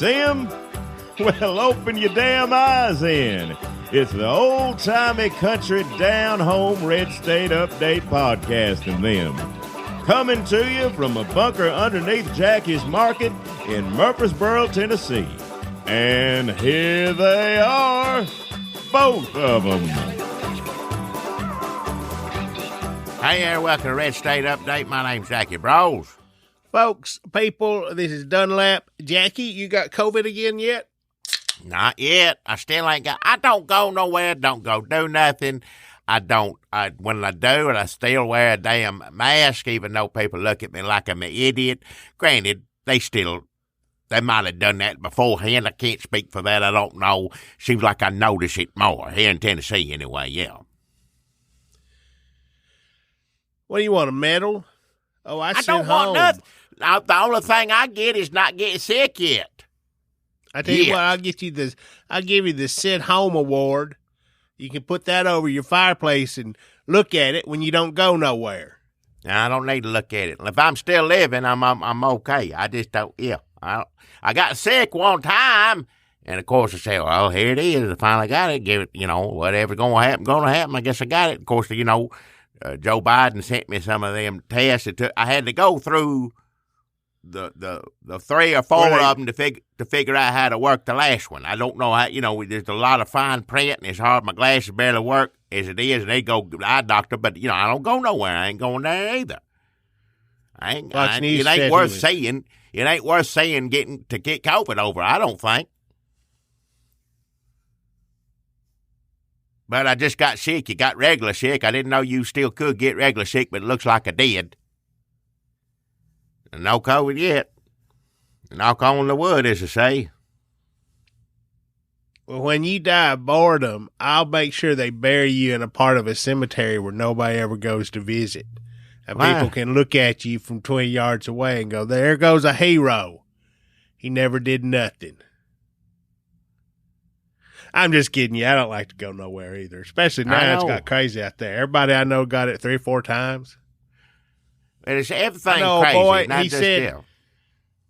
See 'em? Well, open your damn eyes in. It's the old-timey country down-home red state update podcast and them. Coming to you from a bunker underneath Jackie's Market in Murfreesboro, Tennessee. And here they are, both of them. Hey there, welcome to Red State Update. My name's Jackie Bros. Folks, people, this is Dunlap. Jackie, you got COVID again yet? Not yet. I still ain't got. I don't go nowhere. Don't go do nothing. When I do it, I still wear a damn mask, even though people look at me like I'm an idiot. Granted, they might have done that beforehand. I can't speak for that. I don't know. Seems like I notice it more here in Tennessee anyway, yeah. What do you want, a medal? Oh, I don't want nothing. The only thing I get is not getting sick yet. I tell you what, I'll give you the Sit Home Award. You can put that over your fireplace and look at it when you don't go nowhere. I don't need to look at it. If I'm still living, I'm okay. I just don't. Yeah, I got sick one time, and of course I say, well, here it is. I finally got it. Give it, whatever's gonna happen. I guess I got it. Of course, Joe Biden sent me some of them tests. I had to go through the 3 or 4 of them to figure out how to work the last one. I don't know how. There's a lot of fine print, and it's hard. My glasses barely work as it is, and they go to the eye doctor. But I don't go nowhere. I ain't going there either. It ain't worth saying. It ain't worth saying getting to get COVID over. I don't think. But I just got sick. You got regular sick. I didn't know you still could get regular sick, but it looks like I did. And no COVID yet. Knock on the wood, as I say. Well, when you die of boredom, I'll make sure they bury you in a part of a cemetery where nobody ever goes to visit. And people can look at you from 20 yards away and go, there goes a hero. He never did nothing. I'm just kidding you. I don't like to go nowhere either, especially now it's got crazy out there. Everybody I know got it 3 or 4 times. And it's everything crazy. Boy, he said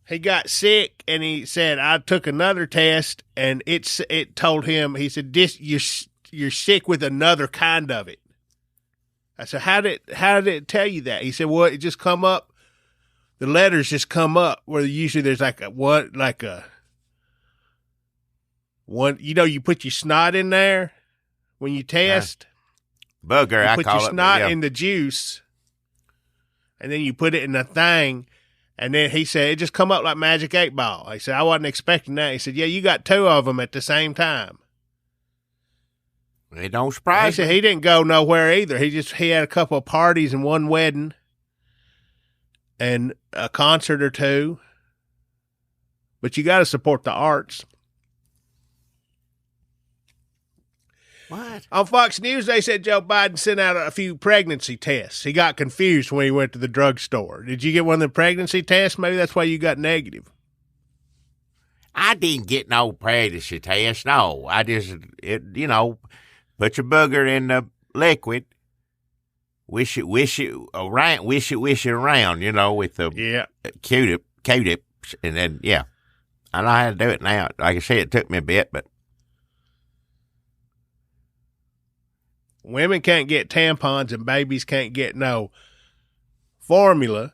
he got sick, and he said, I took another test, and it told him, he said, you're sick with another kind of it. I said, how did it tell you that? He said, well, it just come up. The letters just come up where usually there's you put your snot in there when you test. Booger, I call it. You put your snot in the juice, and then you put it in the thing, and then he said, it just come up like Magic 8 Ball. He said, I wasn't expecting that. He said, yeah, you got 2 of them at the same time. It don't surprise me. He said he didn't go nowhere either. He had a couple of parties and 1 wedding and a concert or 2. But you got to support the arts. What? On Fox News, they said Joe Biden sent out a few pregnancy tests. He got confused when he went to the drugstore. Did you get one of the pregnancy tests? Maybe that's why you got negative. I didn't get no pregnancy test. No, I just, put your booger in the liquid, wish it around, with the Q-tips, and then, I know how to do it now. Like I said, it took me a bit, but. Women can't get tampons and babies can't get no formula.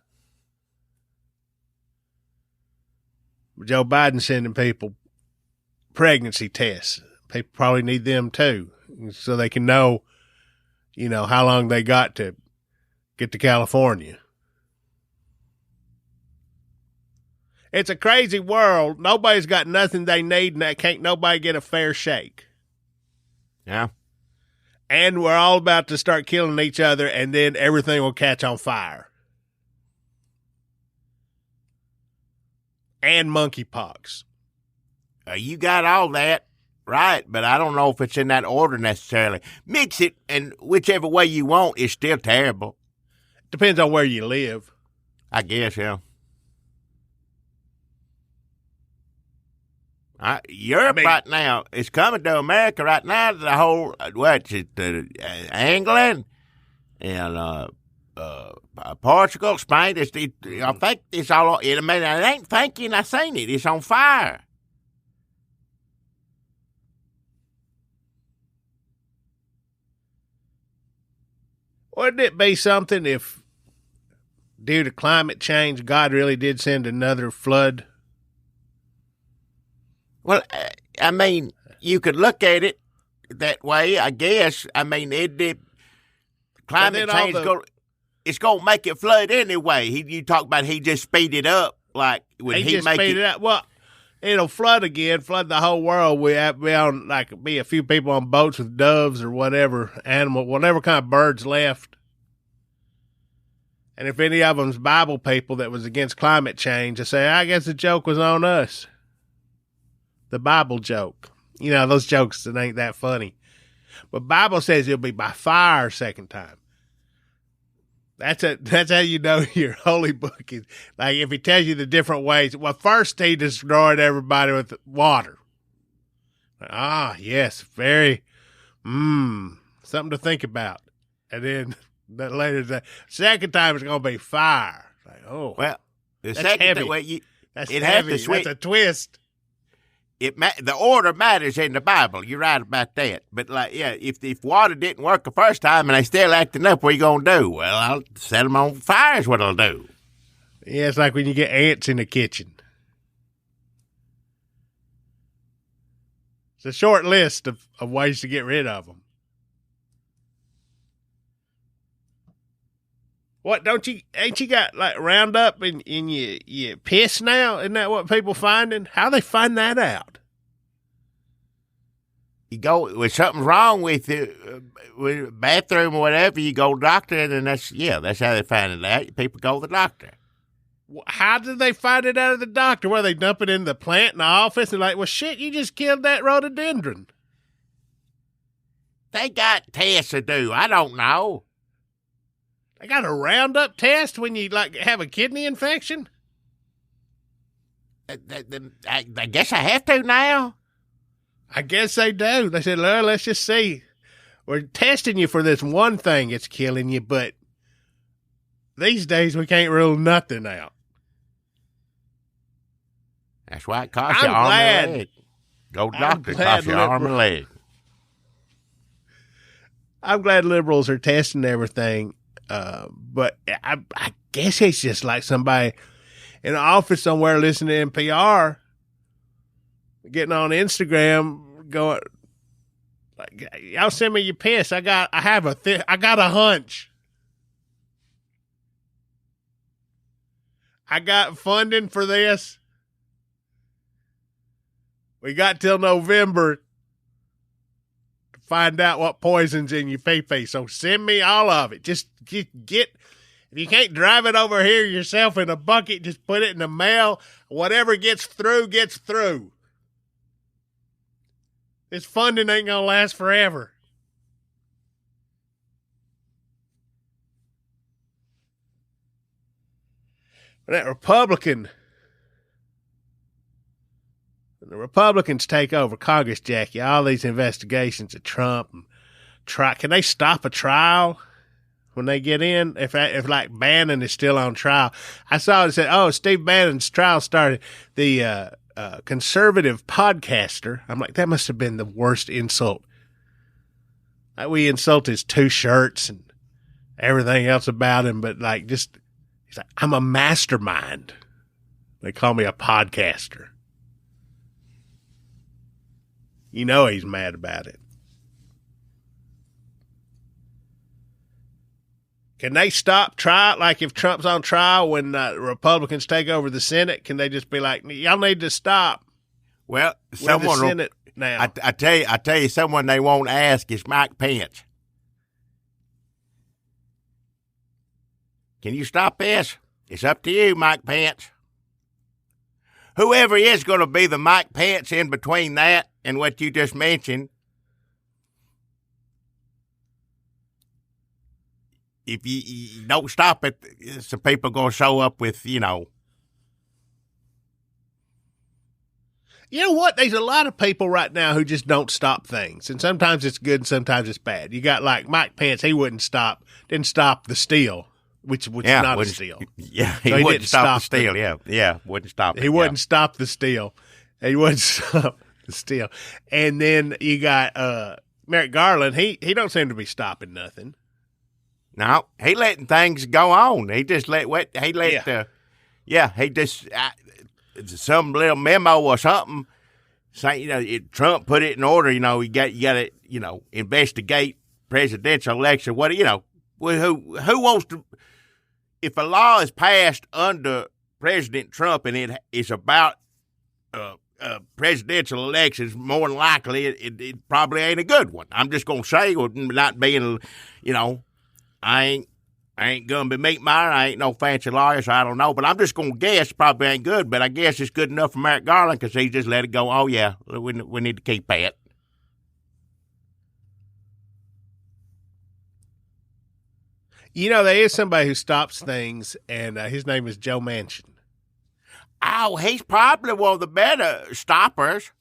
Joe Biden sending people pregnancy tests. People probably need them too, so they can know, how long they got to get to California. It's a crazy world. Nobody's got nothing they need, and can't nobody get a fair shake. Yeah. And we're all about to start killing each other, and then everything will catch on fire. And monkeypox. You got all that right, but I don't know if it's in that order necessarily. Mix it, and whichever way you want is still terrible. Depends on where you live. I guess, yeah. Europe right now is coming to America right now. The whole England and Portugal, Spain. I think it's all. It ain't thinking. I seen it. It's on fire. Wouldn't it be something if, due to climate change, God really did send another flood? Well, I mean, you could look at it that way, I guess. I mean, climate change it's going to make it flood anyway. You talk about he just speed it up, like when he make it up. Well, it'll flood again, flood the whole world. We have be a few people on boats with doves or whatever kind of birds left. And if any of them's Bible people that was against climate change, I say, I guess the joke was on us. The Bible joke. You know, those jokes that ain't that funny. But Bible says it'll be by fire second time. That's how you know your holy book is. Like, if he tells you the different ways. Well, first he destroyed everybody with water. Yes, very, something to think about. And then later, the second time it's going to be fire. Like, oh, well, the that's second heavy. That's heavy. Has to That's a twist. The order matters in the Bible. You're right about that. But if water didn't work the first time and they still acting up, what are you gonna do? Well, I'll set them on fire. Is what I'll do. Yeah, it's like when you get ants in the kitchen. It's a short list of ways to get rid of them. What, ain't you got like Roundup in your piss now? Isn't that what people finding? How they find that out? You go, when something's wrong with the bathroom or whatever, you go to the doctor, and that's how they find it out. People go to the doctor. How did they find it out of the doctor? Where they dump it in the plant in the office and like, well, shit, you just killed that rhododendron. They got tests to do. I don't know. They got a Roundup test when you like have a kidney infection? I guess I have to now. I guess they do. They said, let's just see. We're testing you for this one thing that's killing you, but these days we can't rule nothing out. That's why it costs you arm and leg. Go to doctor, it costs you arm and leg. I'm glad liberals are testing everything. But I guess it's just like somebody in an office somewhere listening to NPR, getting on Instagram, going like, "Y'all send me your piss. I got a hunch. I got funding for this. We got till November to find out what poison's in your pee-pee. So send me all of it. Just get, if you can't drive it over here yourself in a bucket, just put it in the mail. Whatever gets through, gets through. This funding ain't going to last forever." When the Republicans take over Congress, Jackie, all these investigations of Trump, can they stop a trial when they get in? If like Bannon is still on trial, I saw it said, Steve Bannon's trial started. The conservative podcaster. I'm like, that must have been the worst insult. Like, we insult his two shirts and everything else about him, but like, he's like, I'm a mastermind. They call me a podcaster. You know he's mad about it. Can they stop trial? Like if Trump's on trial when Republicans take over the Senate, can they just be like, y'all need to stop? Well, someone the Senate now. I tell you, someone they won't ask is Mike Pence. Can you stop this? It's up to you, Mike Pence. Whoever is going to be the Mike Pence in between that and what you just mentioned, if you don't stop it, some people are going to show up with, You know what? There's a lot of people right now who just don't stop things. And sometimes it's good and sometimes it's bad. You got like Mike Pence, he didn't stop the steal, which is not a steal. Yeah, he wouldn't stop the steal. Wouldn't stop it. He wouldn't stop the steal. He wouldn't stop the steal. And then you got Merrick Garland. He don't seem to be stopping nothing. No, he letting things go on. He just let some little memo or something saying, Trump put it in order. You got to, investigate presidential election. What, who wants to, if a law is passed under President Trump and it is about presidential elections, more than likely it probably ain't a good one. I'm just going to say, not being, I ain't going to be meat miner. I ain't no fancy lawyer, so I don't know. But I'm just going to guess probably ain't good. But I guess it's good enough for Merrick Garland because he just let it go. Oh, yeah, we need to keep that. There is somebody who stops things, and his name is Joe Manchin. Oh, he's probably one of the better stoppers.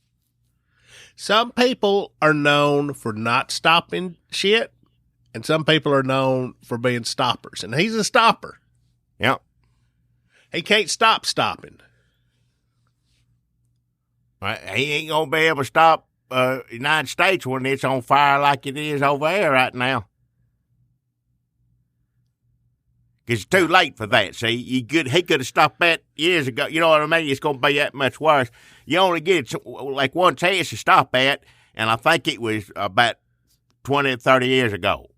Some people are known for not stopping shit. And some people are known for being stoppers. And he's a stopper. Yep. He can't stop stopping. He ain't going to be able to stop United States when it's on fire like it is over there right now. Because it's too late for that. See, he could have stopped that years ago. You know what I mean? It's going to be that much worse. You only get like one chance to stop that. And I think it was about 20, 30 years ago.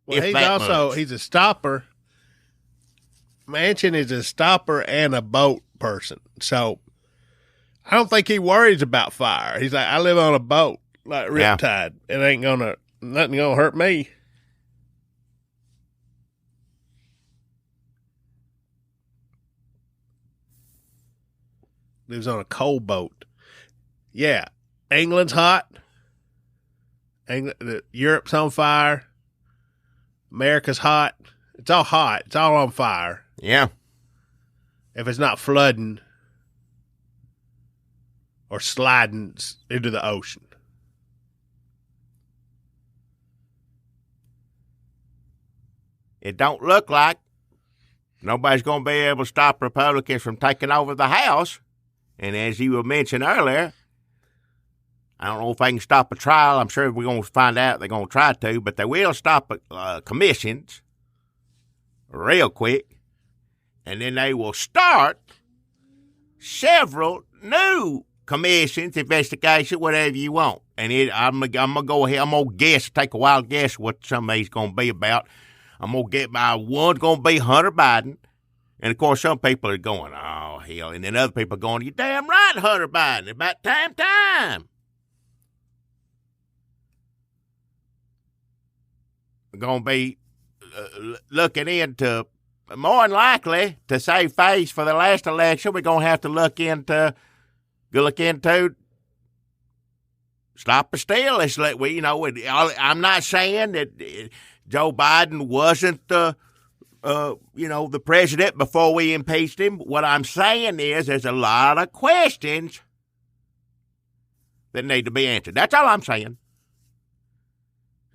Well, he's a stopper. Manchin is a stopper and a boat person. So I don't think he worries about fire. He's like, I live on a boat like Riptide. Yeah. Nothing gonna hurt me. Lives on a coal boat. Yeah. England's hot. Europe's on fire. America's hot. It's all hot. It's all on fire. Yeah. If it's not flooding or sliding into the ocean. It don't look like nobody's going to be able to stop Republicans from taking over the House. And as you were mentioning earlier, I don't know if they can stop a trial. I'm sure we're going to find out they're going to try to, but they will stop commissions real quick, and then they will start several new commissions, investigation, whatever you want. And I'm gonna go ahead. I'm gonna guess, take a wild guess what some of these gonna be about. I'm gonna get my one's gonna be Hunter Biden, and of course some people are going, oh hell, and then other people are going, you damn right, Hunter Biden, about time. Going to be looking into, more than likely, to save face for the last election, we're going to have to look into stop the steal. It's like I'm not saying that Joe Biden wasn't the president before we impeached him. What I'm saying is there's a lot of questions that need to be answered. That's all I'm saying.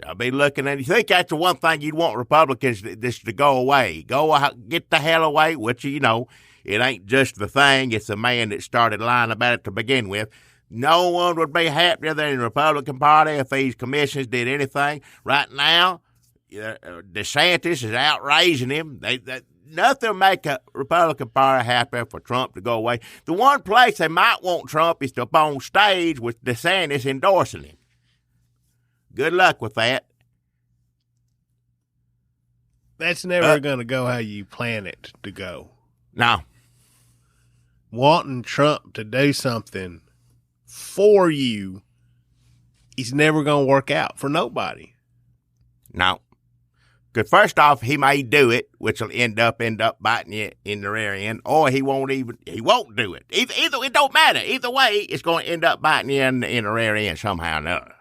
I'll be looking at. You think that's the one thing you'd want Republicans to go away, get the hell away? Which it ain't just the thing; it's the man that started lying about it to begin with. No one would be happier than the Republican Party if these commissions did anything. Right now, Desantis is outraising him. Nothing will make a Republican Party happier for Trump to go away. The one place they might want Trump is to up on stage with Desantis endorsing him. Good luck with that. That's never going to go how you plan it to go. No. Wanting Trump to do something for you is never going to work out for nobody. No. Because first off, he may do it, which will end up biting you in the rear end, or he won't do it. Either it don't matter. Either way, it's going to end up biting you in the rear end somehow or another.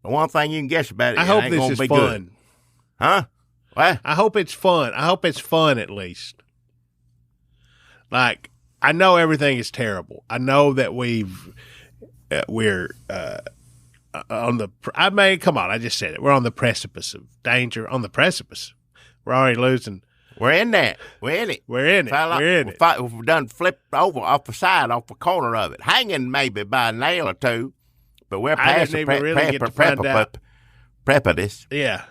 The one thing you can guess about it, I hope this is fun. Good. Huh? What? I hope it's fun. I hope it's fun at least. Like, I know everything is terrible. I know that we're on the. I mean, come on! I just said it. We're on the precipice of danger. On the precipice, we're already losing. We're in that. We're in it. We're in it. We're in it. We've done flipped over off the side, off the corner of it, hanging maybe by a nail or two, but we're past the precipice. Yeah.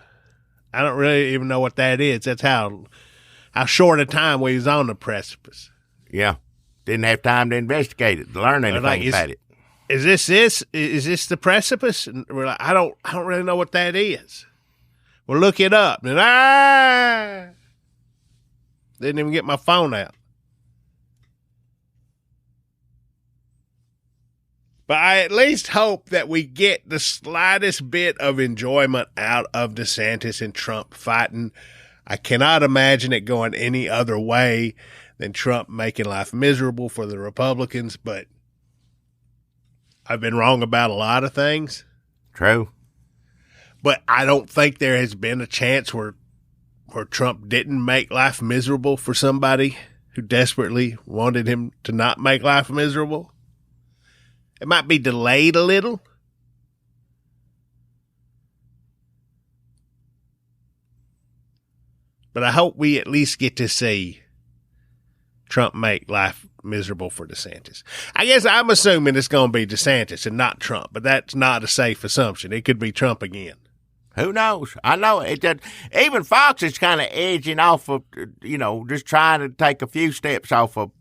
I don't really even know what that is. That's how short a time we was on the precipice. Yeah. Didn't have time to investigate it, to learn anything about it. Is this the precipice? And we're like, I don't really know what that is. Well, look it up. And didn't even get my phone out. But I at least hope that we get the slightest bit of enjoyment out of DeSantis and Trump fighting. I cannot imagine it going any other way than Trump making life miserable for the Republicans, but I've been wrong about a lot of things. True. But I don't think there has been a chance where Trump didn't make life miserable for somebody who desperately wanted him to not make life miserable. It might be delayed a little. But I hope we at least get to see Trump make life miserable for DeSantis. I guess I'm assuming it's going to be DeSantis and not Trump, but that's not a safe assumption. It could be Trump again. Who knows? I know it. Even Fox is kind of edging off of, just trying to take a few steps off of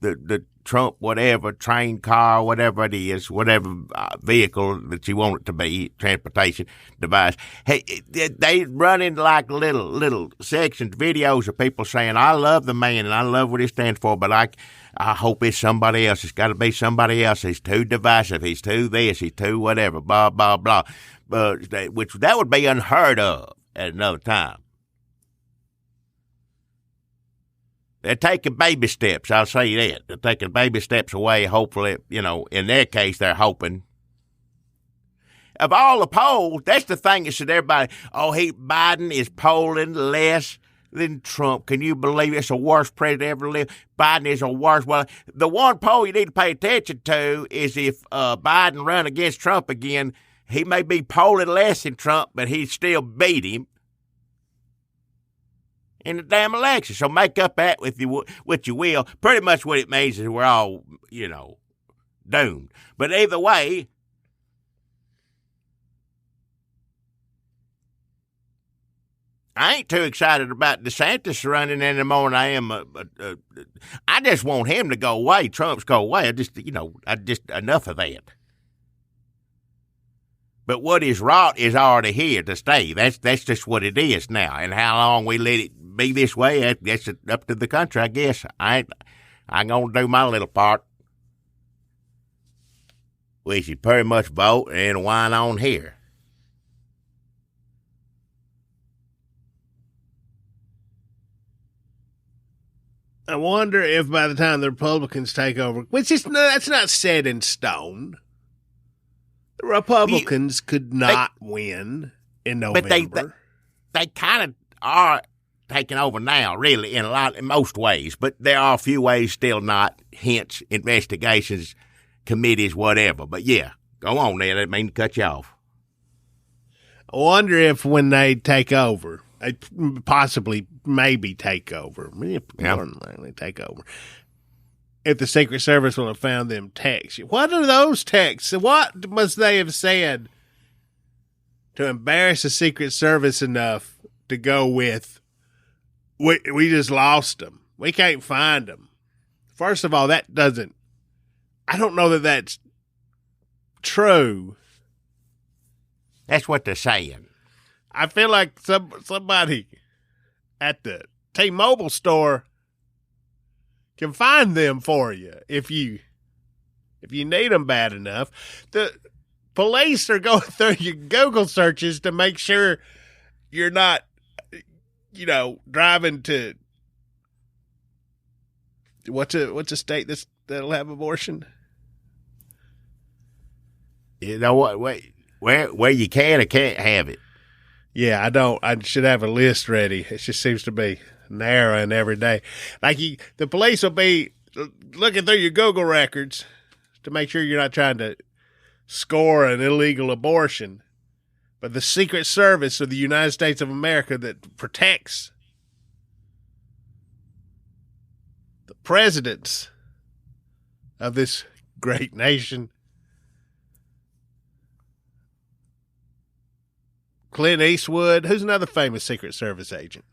the Trump whatever, train, car, whatever it is, whatever vehicle that you want it to be, transportation device. Hey, they run into like little sections, videos of people saying, I love the man and I love what he stands for, but I hope it's somebody else. It's got to be somebody else. He's too divisive. He's too this. He's too whatever, blah, blah, blah. But that would be unheard of at another time. They're taking baby steps. I'll say that. They're taking baby steps away. Hopefully, in their case, they're hoping. Of all the polls, that's the thing that said everybody, Biden is polling less than Trump. Can you believe it's the worst president ever lived? Biden is the worst. Well, the one poll you need to pay attention to is if Biden run against Trump again, he may be polling less than Trump, but he still beat him in the damn election. So make up that with what you will. Pretty much what it means is we're all, doomed. But either way, I ain't too excited about DeSantis running anymore than I am. I just want him to go away. Trump's go away. I just enough of that. But what is wrought is already here to stay. That's just what it is now. And how long we let it be this way, that's up to the country, I guess. I'm going to do my little part. We should pretty much vote and whine on here. I wonder if by the time the Republicans take over, that's not set in stone. The Republicans could not win in November. But they kind of are taking over now, really, in most ways. But there are a few ways still not, hence investigations, committees, whatever. But yeah, go on there. I didn't mean to cut you off. I wonder if when they take over, possibly maybe take over, take over, if the Secret Service will have found them texts. What are those texts? What must they have said to embarrass the Secret Service enough to go with, we just lost them. We can't find them. First of all, I don't know that that's true. That's what they're saying. I feel like somebody at the T-Mobile store can find them for you if you need them bad enough. The police are going through your Google searches to make sure you're not, driving to what's a state that'll have abortion? You know what? Where you can or can't have it. Yeah, I don't. I should have a list ready. It just seems to be narrowing every day. Like the police will be looking through your Google records to make sure you're not trying to score an illegal abortion. But the Secret Service of the United States of America that protects presidents of this great nation. Clint Eastwood. Who's another famous Secret Service agent?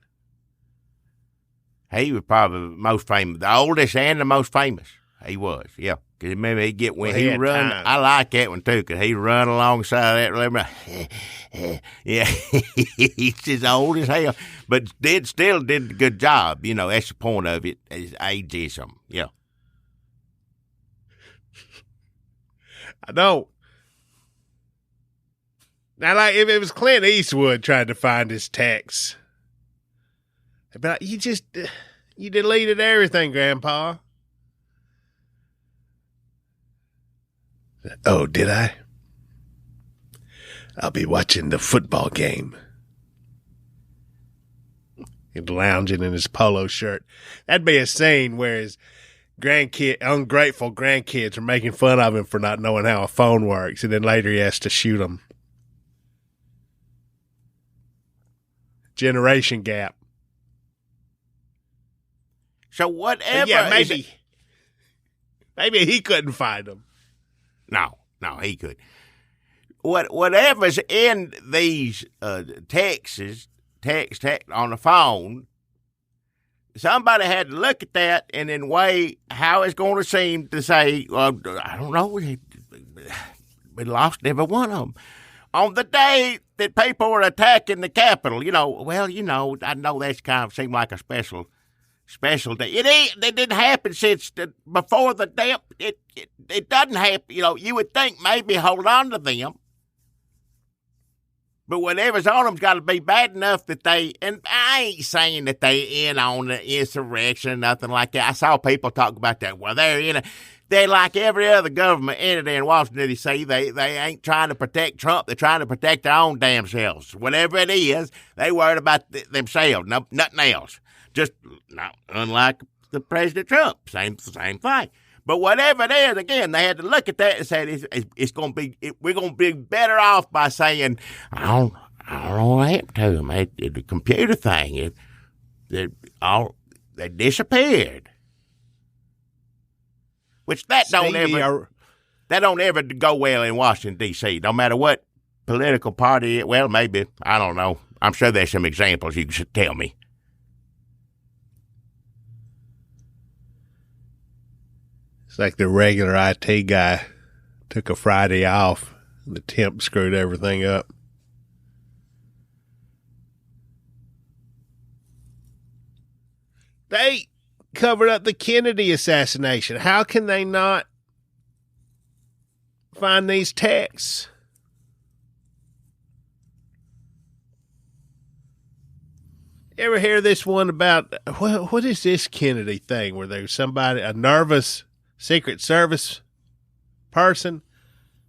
He was probably the most famous, the oldest and the most famous. He was, yeah. Because remember, he'd get when he run. Time. I like that one too, because he run alongside that. Remember, yeah, he's as old as hell, but still did a good job. You know, that's the point of it. Is ageism, yeah. I know. Now, like, if it was Clint Eastwood trying to find his text, I'd be like, you deleted everything, Grandpa. Oh, did I? I'll be watching the football game. He's lounging in his polo shirt. That'd be a scene where his ungrateful grandkids are making fun of him for not knowing how a phone works, and then later he has to shoot them. Generation gap. So whatever. Yeah, maybe he couldn't find them. No, he could. Whatever's in these texts on the phone, somebody had to look at that and then weigh how it's going to seem to say, well, I don't know, we lost every one of them. On the day that people were attacking the Capitol, I know that's kind of seemed like a special day. It didn't happen since before the day. It doesn't happen. You would think maybe hold on to them. But whatever's on them's got to be bad enough that they, and I ain't saying that they in on the insurrection or nothing like that. I saw people talk about that. Well, they're like every other government entity in Washington, D.C. They ain't trying to protect Trump. They're trying to protect their own damn selves. Whatever it is, they worried about themselves, nothing else. Just not unlike the President Trump, same thing. But whatever it is, again, they had to look at that and say it's going to be. We're going to be better off by saying I don't know what happened to them. The computer thing, they disappeared. Which that don't ever go well in Washington D.C. No matter what political party. Well, maybe I don't know. I'm sure there's some examples you should tell me. It's like the regular IT guy took a Friday off. The temp screwed everything up. They covered up the Kennedy assassination. How can they not find these texts? You ever hear this one about, what is this Kennedy thing where there's somebody, a nervous Secret Service person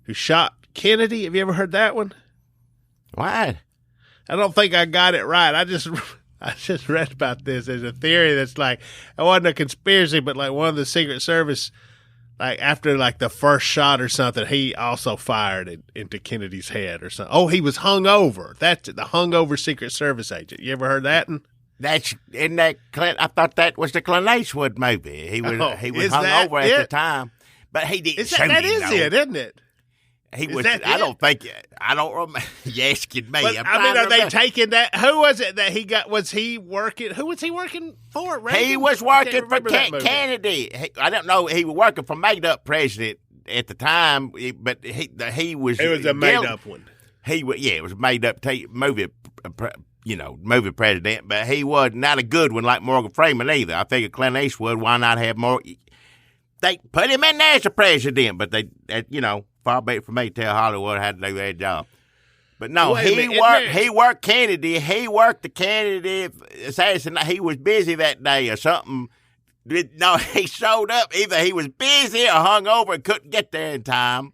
who shot Kennedy? Have you ever heard that one? What? I don't think I got it right. I just read about this. There's a theory that's like, it wasn't a conspiracy, but like one of the Secret Service, like after like the first shot or something, he also fired it into Kennedy's head or something. Oh, he was hungover. That's the hungover Secret Service agent. You ever heard that one? That's in that Clint. I thought that was the Clint Eastwood movie. He was hungover at the time, but he didn't. That is it, isn't it? He was. I don't think. I don't remember. You asking me? But, are they taking that? Who was it that he got? Was he working? Who was he working for? Reagan? He was working for Kennedy. I don't know. He was working for made up president at the time, but he was. It was a made up one. It was a made up movie. Movie president, but he was not a good one like Morgan Freeman either. I figured Clint Eastwood, why not have more? They put him in there as a president, but far be it from me to tell Hollywood how to do their job. But no, he worked Kennedy. He worked the Kennedy assassination. He was busy that day or something. No, he showed up. Either he was busy or hungover and couldn't get there in time,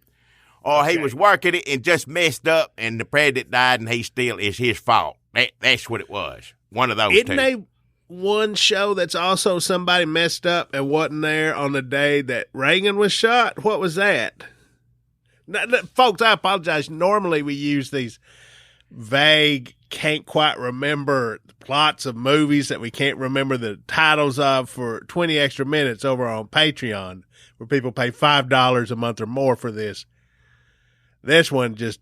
or he was working it and just messed up and the president died and it's his fault. That's what it was. One of those Isn't they one show that's also somebody messed up and wasn't there on the day that Reagan was shot? What was that? Now, folks, I apologize. Normally we use these vague, can't quite remember the plots of movies that we can't remember the titles of for 20 extra minutes over on Patreon, where people pay $5 a month or more for this. This one just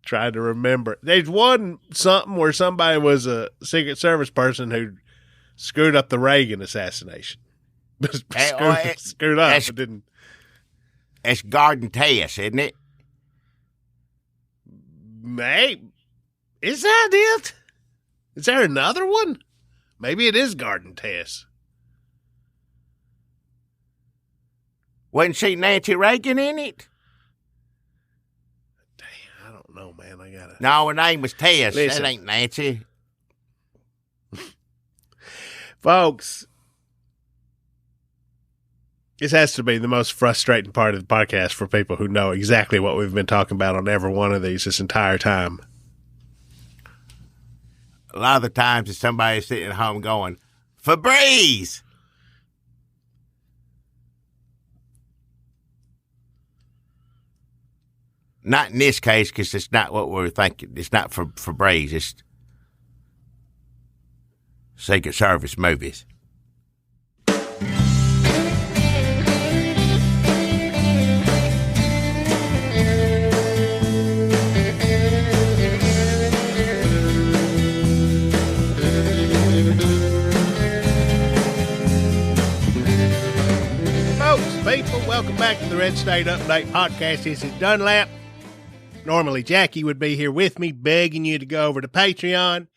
tried to remember. There's something where somebody was a Secret Service person who screwed up the Reagan assassination. Screwed up, but didn't. It's Garden Tess, isn't it? Mate, is that it? Is there another one? Maybe it is Garden Tess. Wasn't she Nancy Reagan in it? Damn, I don't know, man. I gotta. No, her name was Tess. Listen. That ain't Nancy. Folks, this has to be the most frustrating part of the podcast for people who know exactly what we've been talking about on every one of these this entire time. A lot of the times it's somebody sitting at home going, Febreze! Not in this case, because it's not what we're thinking. It's not for Febreze. It's Secret Service movies. People, welcome back to the Red State Update Podcast. This is Dunlap. Normally, Jackie would be here with me, begging you to go over to Patreon,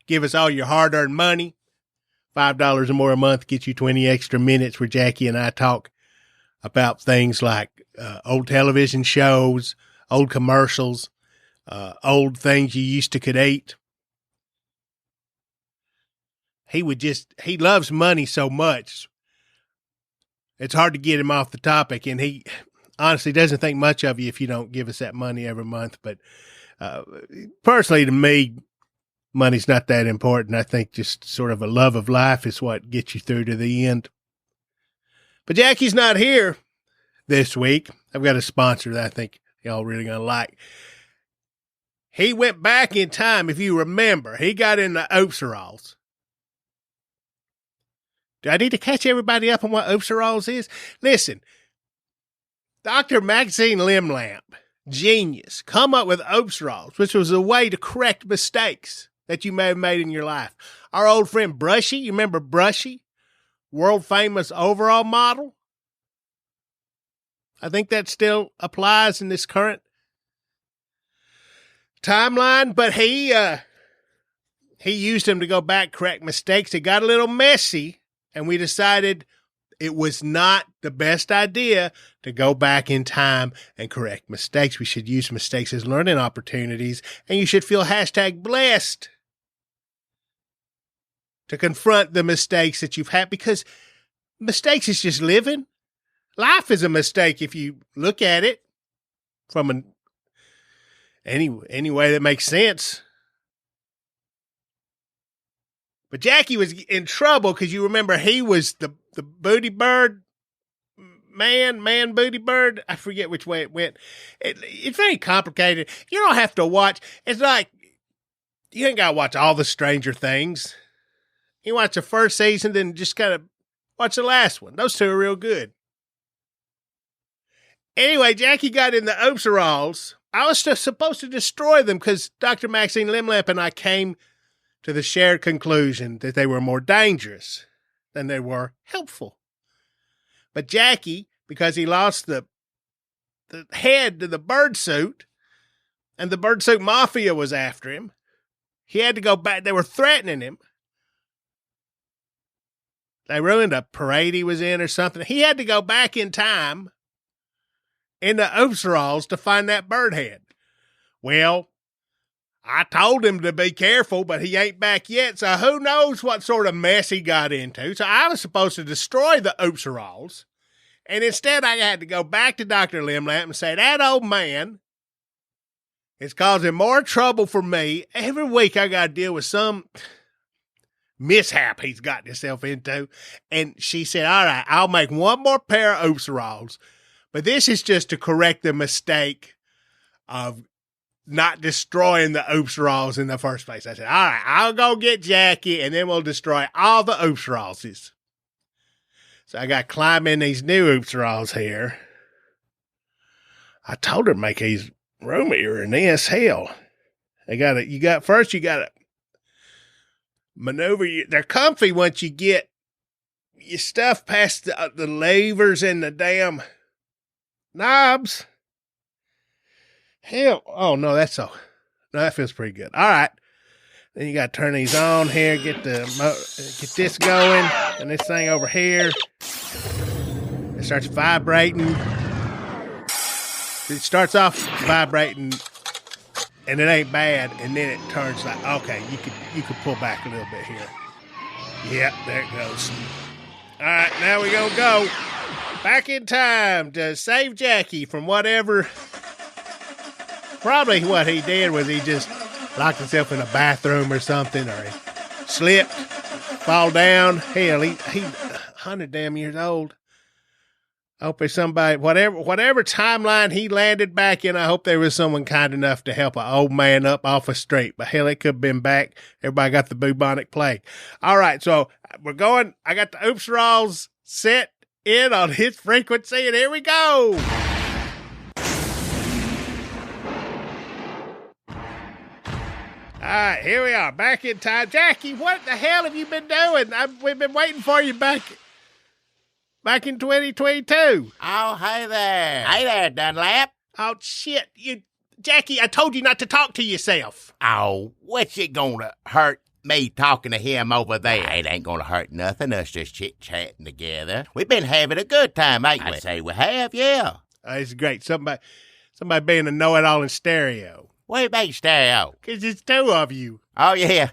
give us all your hard-earned money. $5 or more a month gets you 20 extra minutes where Jackie and I talk about things like old television shows, old commercials, old things you used to could eat. He loves money so much. It's hard to get him off the topic, and he honestly doesn't think much of you if you don't give us that money every month. But personally, to me, money's not that important. I think just sort of a love of life is what gets you through to the end. But Jackie's not here this week. I've got a sponsor that I think y'all really going to like. He went back in time, if you remember. He got in the Oopserals. Do I need to catch everybody up on what Oopserals is? Listen, Dr. Manchin Dunlap, genius, come up with Oopserals, which was a way to correct mistakes that you may have made in your life. Our old friend Brushy, you remember Brushy? World famous overall model? I think that still applies in this current timeline, but he used him to go back, correct mistakes. It got a little messy. And we decided it was not the best idea to go back in time and correct mistakes. We should use mistakes as learning opportunities, and you should feel #blessed to confront the mistakes that you've had, because mistakes is just living. Life is a mistake if you look at it from any way that makes sense. But Jackie was in trouble because you remember he was the booty bird man booty bird. I forget which way it went. It's very complicated. You don't have to watch. It's like you ain't got to watch all the Stranger Things. You watch the first season, then just kind of watch the last one. Those two are real good. Anyway, Jackie got in the Oopserals. I was supposed to destroy them because Dr. Manchin Dunlap and I came to the shared conclusion that they were more dangerous than they were helpful. But Jackie, because he lost the head to the bird suit, and the bird suit mafia was after him, he had to go back. They were threatening him. They ruined a parade he was in or something. He had to go back in time in the Oopserals to find that bird head. Well, I told him to be careful, but he ain't back yet, so who knows what sort of mess he got into. So I was supposed to destroy the Oopserals, and instead I had to go back to Dr. Dunlap and say, that old man is causing more trouble for me. Every week I got to deal with some mishap he's gotten himself into. And she said, all right, I'll make one more pair of Oopserals, but this is just to correct the mistake of not destroying the Oops Raws in the first place. I said, all right, I'll go get Jackie, and then we'll destroy all the Oops Rawses. So I got to climb in these new Oops Raws here. I told her to make these roomier than this. Hell, you got to maneuver. They're comfy once you get your stuff past the levers and the damn knobs. Hell, oh no, that feels pretty good. All right, then you got to turn these on here, get this going, and this thing over here, it starts vibrating. It starts off vibrating, and it ain't bad, and then it turns like, okay, you could pull back a little bit here. Yep, there it goes. All right, now we gonna go back in time to save Jackie from whatever. Probably what he did was he just locked himself in a bathroom or something, or he slipped, fall down. Hell, he 100 damn years old. I hope there's somebody, whatever timeline he landed back in, I hope there was someone kind enough to help an old man up off a street. But hell, it could have been back. Everybody got the bubonic plague. All right, so we're going. I got the Oops Raws set in on his frequency, and here we go. All right, here we are, back in time. Jackie, what the hell have you been doing? We've been waiting for you back in 2022. Oh, hey there. Hey there, Dunlap. Oh, shit. Jackie, I told you not to talk to yourself. Oh, what's it gonna hurt me talking to him over there? It ain't gonna hurt nothing, us just chit-chatting together. We've been having a good time, ain't we? I'd say we have, yeah. It's great. Somebody being a know-it-all in stereo. What do you mean stereo? 'Cause it's two of you. Oh, yeah.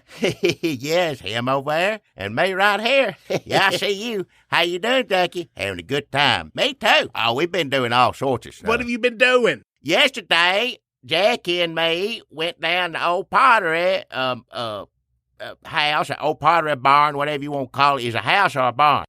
Yes, him over there and me right here. Yeah, I see you. How you doing, Ducky? Having a good time. Me too. Oh, we've been doing all sorts of stuff. What have you been doing? Yesterday, Jackie and me went down to Old Pottery house, or Old Pottery barn, whatever you want to call it. Is a house or a barn?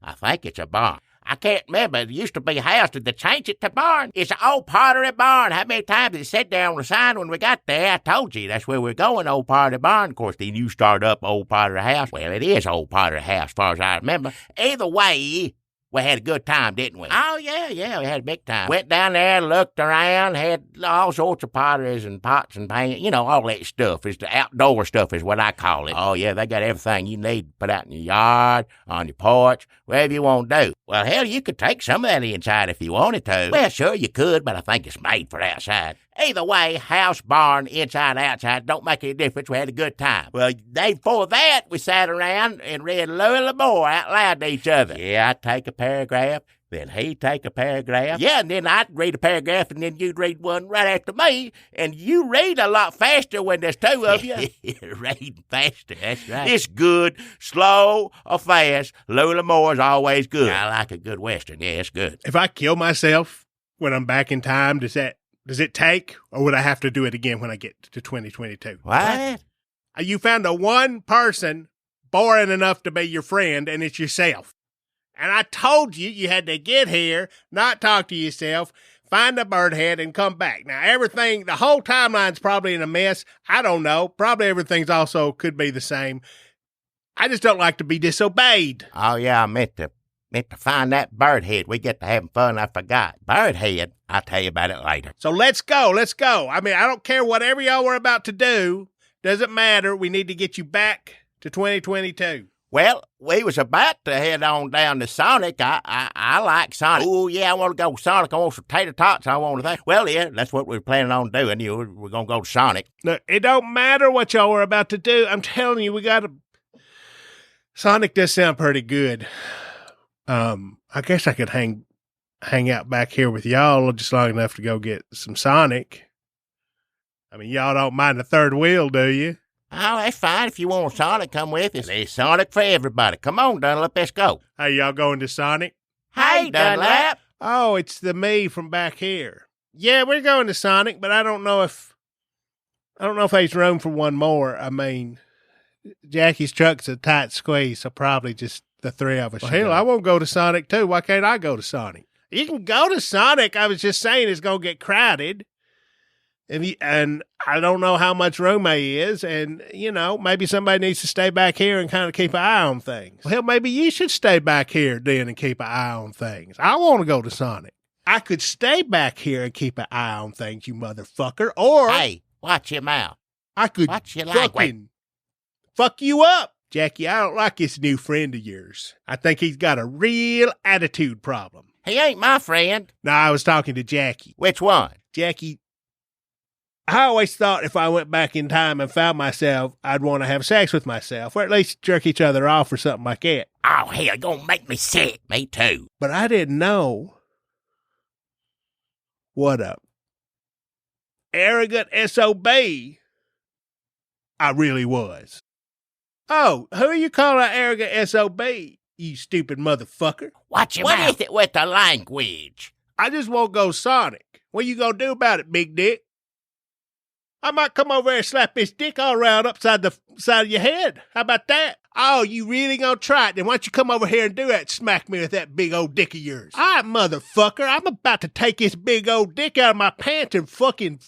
I think it's a barn. I can't remember. It used to be a house. Did they change it to barn? It's an Old Pottery barn. How many times did it sit there on the sign when we got there? I told you that's where we're going, Old Pottery barn. Of course, then you start up Old Pottery house. Well, it is Old Pottery house, as far as I remember. Either way, we had a good time, didn't we? Oh, yeah, we had a big time. Went down there, looked around, had all sorts of potteries and pots and pans, all that stuff. It's the outdoor stuff is what I call it. Oh, yeah, they got everything you need to put out in your yard, on your porch, wherever you want to do. Well, hell, you could take some of that inside if you wanted to. Well, sure you could, but I think it's made for outside. Either way, house, barn, inside, outside, don't make any difference. We had a good time. Well, the day before that, we sat around and read Louis L'Amour out loud to each other. Yeah, I'd take a paragraph, then he'd take a paragraph. Yeah, and then I'd read a paragraph, and then you'd read one right after me. And you read a lot faster when there's two of you. Reading faster, that's right. It's good, slow or fast. Louis L'Amour is always good. I like a good Western. Yeah, it's good. If I kill myself when I'm back in time, does it take, or would I have to do it again when I get to 2022? What? You found a one person boring enough to be your friend, and it's yourself. And I told you had to get here, not talk to yourself, find a bird head, and come back. Now, the whole timeline's probably in a mess. I don't know. Probably everything's also could be the same. I just don't like to be disobeyed. Oh, yeah, I meant to find that bird head. We get to having fun. I forgot. Bird head, I'll tell you about it later. So let's go. I mean, I don't care whatever y'all were about to do. Doesn't matter. We need to get you back to 2022. Well, we was about to head on down to Sonic. I like Sonic. Oh, yeah, I want to go to Sonic. I want some tater tots. I want to think. Well, yeah, that's what we're planning on doing. We're going to go to Sonic. Look, it don't matter what y'all were about to do. I'm telling you, we got to... Sonic does sound pretty good. I guess I could hang out back here with y'all just long enough to go get some Sonic. I mean, y'all don't mind the third wheel, do you? Oh, that's fine. If you want Sonic, come with us. There's Sonic for everybody. Come on, Dunlap, let's go. Hey, y'all going to Sonic? Hey, Dunlap. Oh, it's the me from back here. Yeah, we're going to Sonic, but I don't know if there's room for one more. I mean, Jackie's truck's a tight squeeze, so probably just the three of us. Well, hell, I won't go to Sonic too. Why can't I go to Sonic? You can go to Sonic. I was just saying it's going to get crowded. And I don't know how much room he is, and, maybe somebody needs to stay back here and kind of keep an eye on things. Well, maybe you should stay back here then and keep an eye on things. I want to go to Sonic. I could stay back here and keep an eye on things, you motherfucker, or... Hey, watch your mouth. I could fucking fuck you up. Jackie, I don't like this new friend of yours. I think he's got a real attitude problem. He ain't my friend. No, I was talking to Jackie. Which one? Jackie, I always thought if I went back in time and found myself, I'd want to have sex with myself, or at least jerk each other off or something like that. Oh, hell, you're gonna make me sick. Me too. But I didn't know what a arrogant SOB I really was. Oh, who are you calling an arrogant SOB, you stupid motherfucker? Watch your mouth. What is it with the language? I just won't go Sonic. What you gonna do about it, big dick? I might come over here and slap this dick all around upside the side of your head. How about that? Oh, you really gonna try it? Then why don't you come over here and do that? Smack me with that big old dick of yours. All right, motherfucker. I'm about to take this big old dick out of my pants and fucking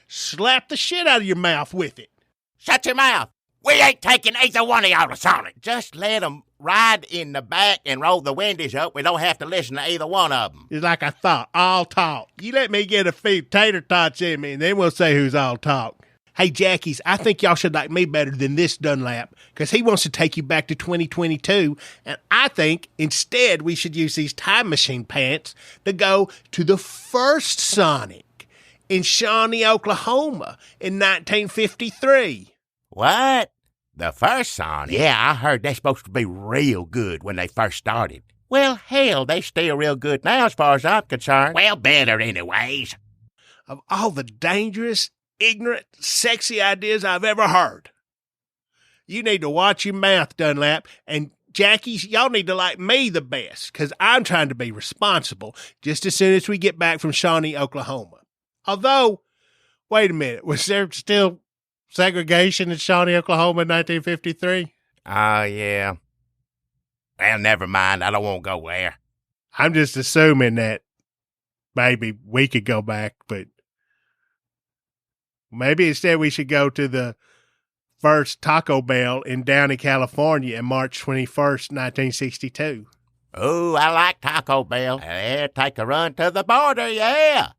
slap the shit out of your mouth with it. Shut your mouth. We ain't taking either one of y'all to Sonic. Just let them ride in the back and roll the windows up. We don't have to listen to either one of them. It's like I thought, all talk. You let me get a few tater tots in me, and then we'll say who's all talk. Hey, Jackies, I think y'all should like me better than this Dunlap, because he wants to take you back to 2022, and I think instead we should use these time machine pants to go to the first Sonic in Shawnee, Oklahoma in 1953. What? The first Sonic? Yeah, I heard they're supposed to be real good when they first started. Well, hell, they still real good now as far as I'm concerned. Well, better anyways. Of all the dangerous, ignorant, sexy ideas I've ever heard, you need to watch your mouth, Dunlap, and Jackies, y'all need to like me the best, because I'm trying to be responsible just as soon as we get back from Shawnee, Oklahoma. Although, wait a minute, was there still segregation in Shawnee, Oklahoma in 1953? Oh, yeah. Well, never mind. I don't want to go there. I'm just assuming that maybe we could go back, but maybe instead we should go to the first Taco Bell in Downey, California on March 21st, 1962. Oh, I like Taco Bell. Yeah, take a run to the border, yeah.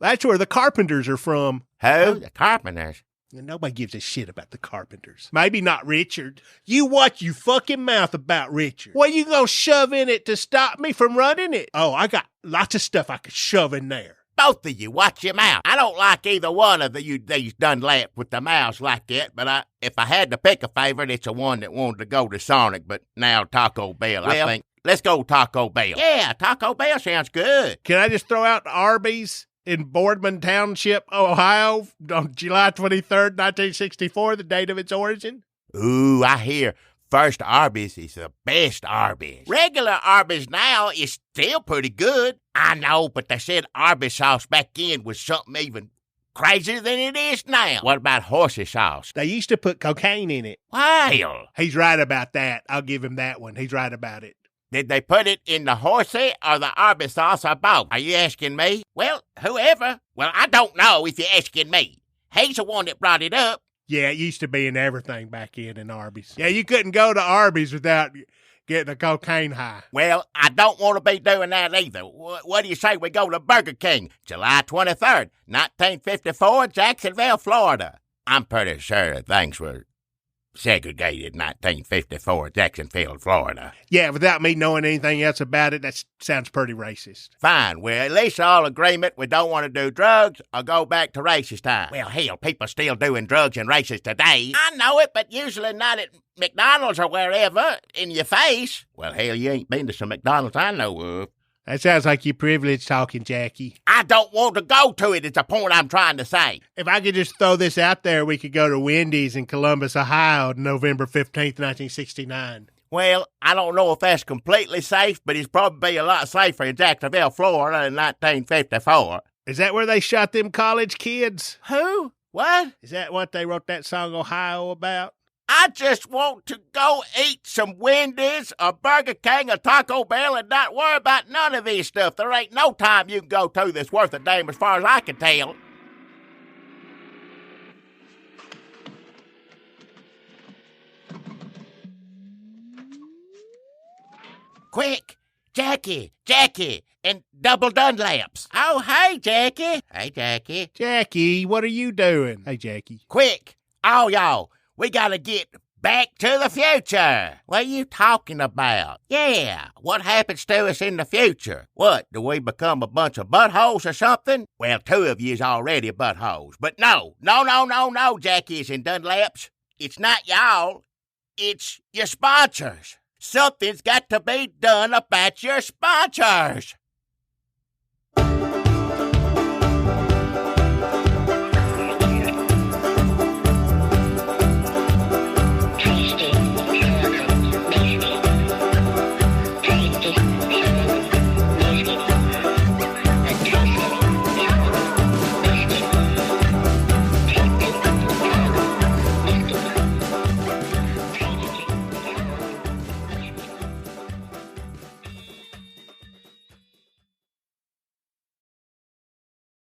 That's where the Carpenters are from. Who? The Carpenters? Nobody gives a shit about the Carpenters. Maybe not Richard. You watch your fucking mouth about Richard. What you gonna shove in it to stop me from running it? Oh, I got lots of stuff I could shove in there. Both of you, watch your mouth. I don't like either one of these Dunlap with the mouths like that, but if I had to pick a favorite, it's the one that wanted to go to Sonic, but now Taco Bell, I think. Let's go Taco Bell. Yeah, Taco Bell sounds good. Can I just throw out Arby's in Boardman Township, Ohio, on July 23rd, 1964, the date of its origin? Ooh, I hear first Arby's is the best Arby's. Regular Arby's now is still pretty good. I know, but they said Arby's sauce back then was something even crazier than it is now. What about horsey sauce? They used to put cocaine in it. Well, he's right about that. I'll give him that one. He's right about it. Did they put it in the horsey or the Arby's sauce or both? Are you asking me? Well, whoever. Well, I don't know if you're asking me. He's the one that brought it up. Yeah, it used to be in everything back in Arby's. Yeah, you couldn't go to Arby's without getting a cocaine high. Well, I don't want to be doing that either. What do you say we go to Burger King, July 23rd, 1954, Jacksonville, Florida? I'm pretty sure things were segregated in 1954, Jacksonville, Florida. Yeah, without me knowing anything else about it, that sounds pretty racist. Fine. We're at least all agreement we don't want to do drugs or go back to racist time. Well, hell, people still doing drugs and races today. I know it, but usually not at McDonald's or wherever, in your face. Well, hell, you ain't been to some McDonald's I know of. That sounds like you privileged talking, Jackie. I don't want to go to it. It's a point I'm trying to say. If I could just throw this out there, we could go to Wendy's in Columbus, Ohio, November 15th, 1969. Well, I don't know if that's completely safe, but it's probably a lot safer in Jacksonville, Florida in 1954. Is that where they shot them college kids? Who? What? Is that what they wrote that song Ohio about? I just want to go eat some Wendy's or Burger King or Taco Bell and not worry about none of this stuff. There ain't no time you can go to that's worth a damn as far as I can tell. Quick, Jackie, and double Dunlaps. Oh, hey, Jackie. Hey, Jackie. Jackie, what are you doing? Hey, Jackie. Quick, all y'all, we gotta get back to the future. What are you talking about? Yeah, what happens to us in the future? What, do we become a bunch of buttholes or something? Well, 2 of you's already buttholes. But no, Jackies and Dunlaps. It's not y'all. It's your sponsors. Something's got to be done about your sponsors.